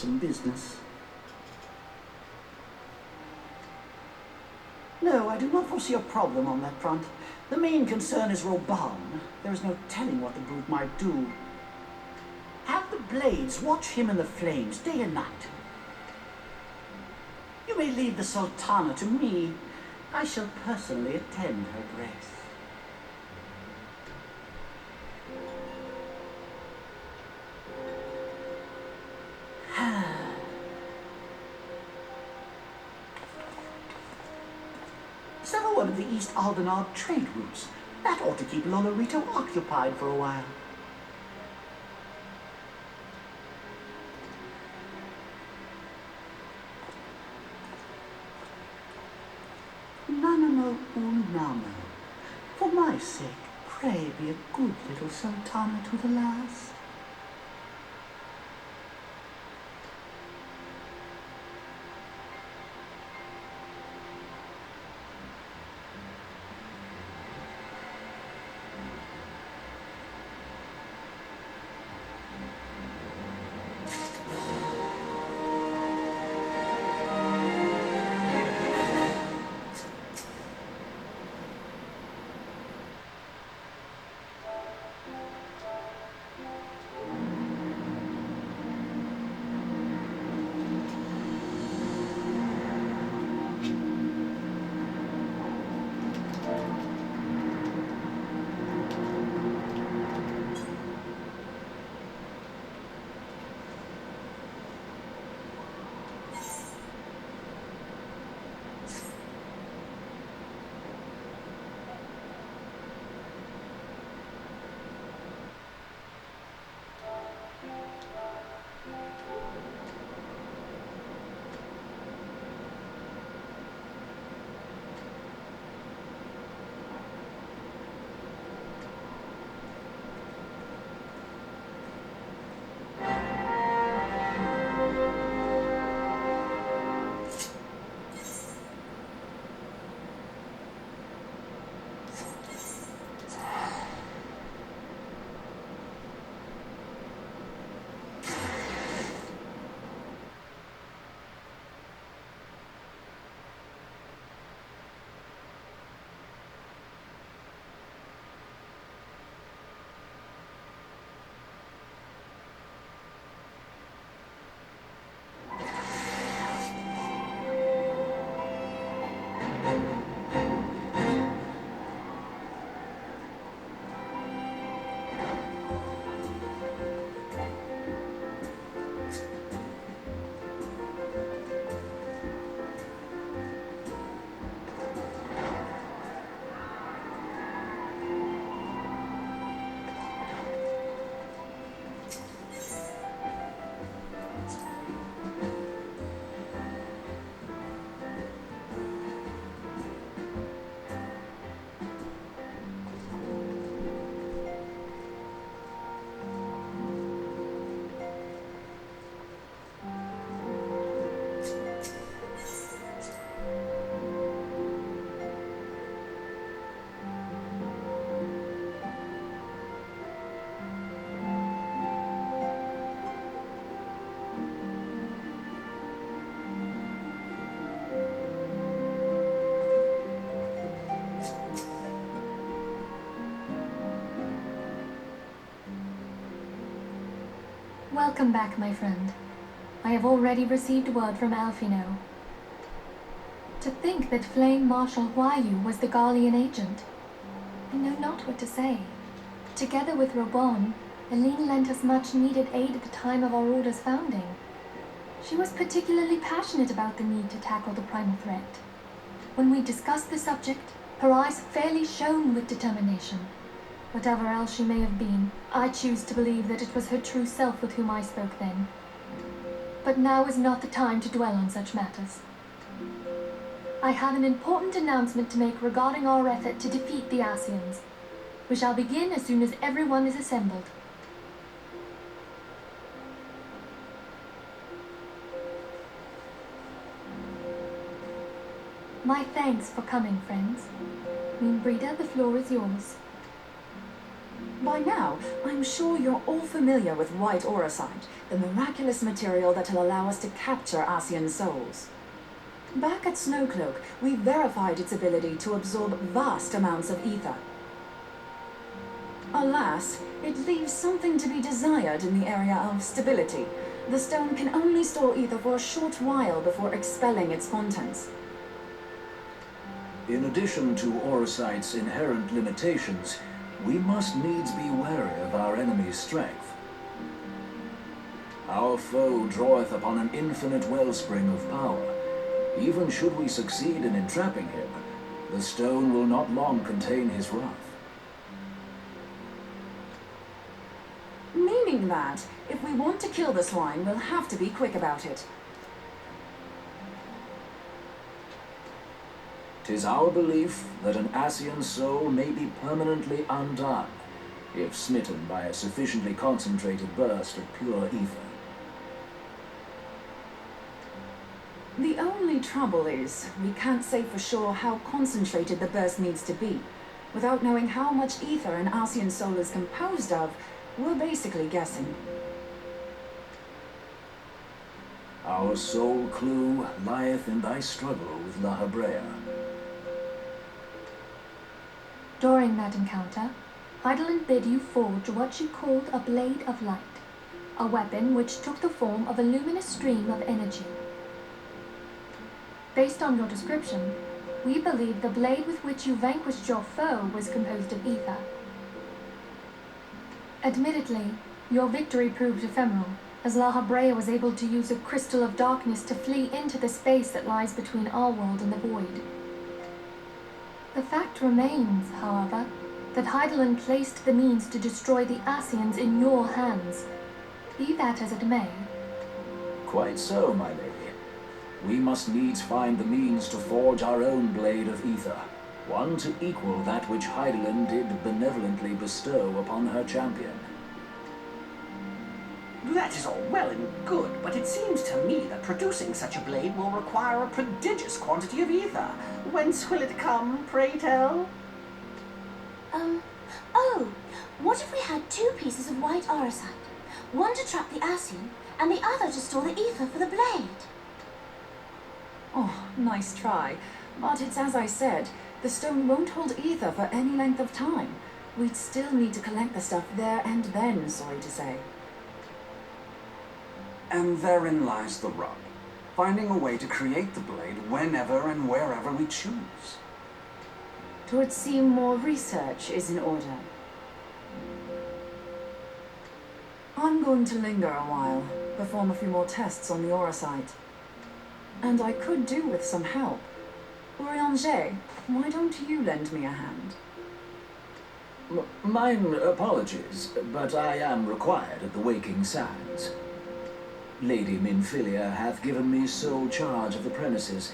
some business. No, I do not foresee a problem on that front. The main concern is Roban. There is no telling what the brute might do. Have the Blades watch him in the flames day and night. You may leave the Sultana to me. I shall personally attend her grace. Is that one of the East Aldenard trade routes? That ought to keep Lolorito occupied for a while. Nanamo Unamo. For my sake, pray be a good little Sultana to the last. Welcome back, my friend. I have already received word from Alfino. To think that Flame Marshal Huayu was the Garlean agent. I know not what to say. Together with Robon, Aline lent us much-needed aid at the time of our order's founding. She was particularly passionate about the need to tackle the primal threat. When we discussed the subject, her eyes fairly shone with determination. Whatever else she may have been, I choose to believe that it was her true self with whom I spoke then. But now is not the time to dwell on such matters. I have an important announcement to make regarding our effort to defeat the Asians. We shall begin as soon as everyone is assembled. My thanks for coming, friends. Moonbreeder, the floor is yours. By now, I'm sure you're all familiar with white aurosite, the miraculous material that will allow us to capture Asian souls. Back at Snowcloak, we verified its ability to absorb vast amounts of ether. Alas, it leaves something to be desired in the area of stability. The stone can only store ether for a short while before expelling its contents. In addition to aurosite's inherent limitations, we must needs be wary of our enemy's strength. Our foe draweth upon an infinite wellspring of power. Even should we succeed in entrapping him, the stone will not long contain his wrath. Meaning that, if we want to kill the swine, we'll have to be quick about it. 'Tis our belief that an Asian soul may be permanently undone, if smitten by a sufficiently concentrated burst of pure ether. The only trouble is, we can't say for sure how concentrated the burst needs to be. Without knowing how much ether an Asian soul is composed of, we're basically guessing. Our sole clue lieth in thy struggle with La Habrea. During that encounter, Heidelin bid you forge what you called a Blade of Light, a weapon which took the form of a luminous stream of energy. Based on your description, we believe the blade with which you vanquished your foe was composed of ether. Admittedly, your victory proved ephemeral, as La Habrea was able to use a crystal of darkness to flee into the space that lies between our world and the void. The fact remains, however, that Heidelin placed the means to destroy the Asians in your hands. Be that as it may. Quite so, my lady. We must needs find the means to forge our own blade of ether, one to equal that which Heidelin did benevolently bestow upon her champion. That is all well and good, but it seems to me that producing such a blade will require a prodigious quantity of ether. Whence will it come, pray tell? Oh, what if we had two pieces of white aurosite? One to trap the Asian, and the other to store the ether for the blade. Oh, nice try. But it's as I said, the stone won't hold ether for any length of time. We'd still need to collect the stuff there and then, sorry to say. And therein lies the rub. Finding a way to create the blade whenever and wherever we choose. 'Twould seem more research is in order. I'm going to linger a while, perform a few more tests on the aurosite. And I could do with some help. Urianger, why don't you lend me a hand? Mine apologies, but I am required at the Waking Sands. Lady Minfilia hath given me sole charge of the premises.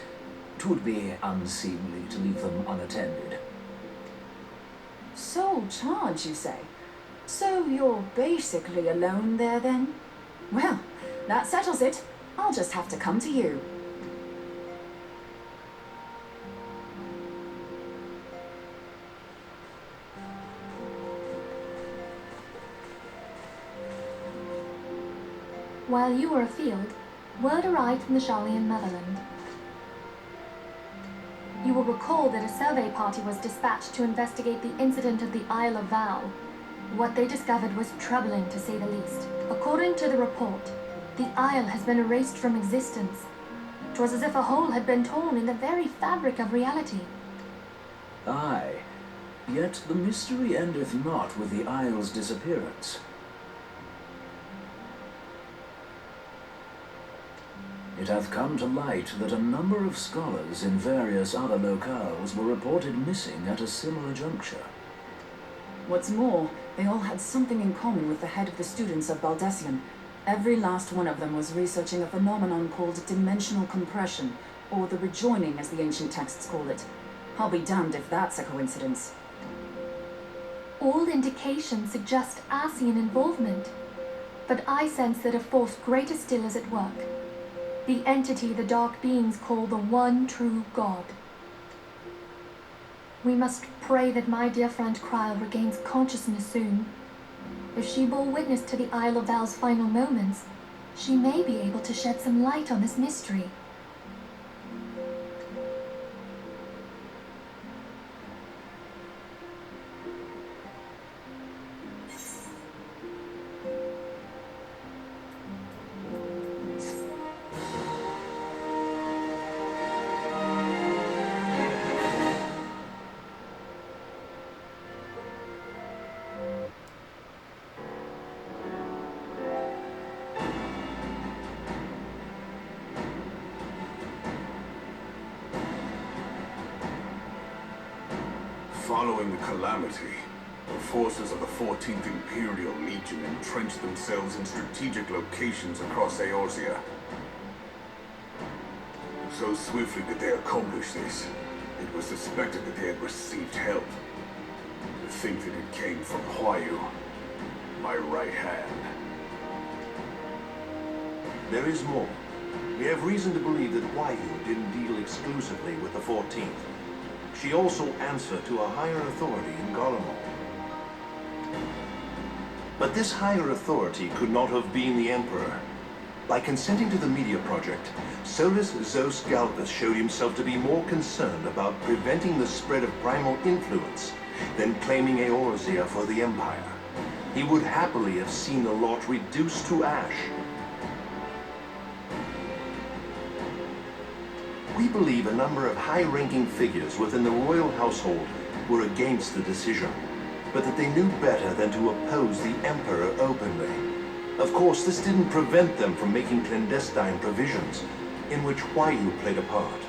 'Twould be unseemly to leave them unattended. Sole charge, you say? So you're basically alone there, then? Well, that settles it. I'll just have to come to you. While you were afield, word arrived from the Sharlayan motherland. You will recall that a survey party was dispatched to investigate the incident of the Isle of Val. What they discovered was troubling, to say the least. According to the report, the isle has been erased from existence. 'Twas as if a hole had been torn in the very fabric of reality. Aye, yet the mystery endeth not with the isle's disappearance. It hath come to light that a number of scholars in various other locales were reported missing at a similar juncture. What's more, they all had something in common with the head of the students of Baldessian. Every last one of them was researching a phenomenon called dimensional compression, or the rejoining as the ancient texts call it. I'll be damned if that's a coincidence. All indications suggest Asian involvement, but I sense that a force greater still is at work. The entity the dark beings call the one true God. We must pray that my dear friend Kryle regains consciousness soon. If she bore witness to the Isle of Val's final moments, she may be able to shed some light on this mystery. Following the calamity, the forces of the 14th Imperial Legion entrenched themselves in strategic locations across Eorzea. So swiftly did they accomplish this, it was suspected that they had received help. To think that it came from Huayu, my right hand. There is more. We have reason to believe that Huayu didn't deal exclusively with the 14th. She also answered to a higher authority in Garlemald. But this higher authority could not have been the Emperor. By consenting to the media project, Solus Zos Galvus showed himself to be more concerned about preventing the spread of primal influence than claiming Eorzea for the Empire. He would happily have seen the lot reduced to ash. We believe a number of high-ranking figures within the royal household were against the decision, but that they knew better than to oppose the Emperor openly. Of course, this didn't prevent them from making clandestine provisions, in which Huayu played a part.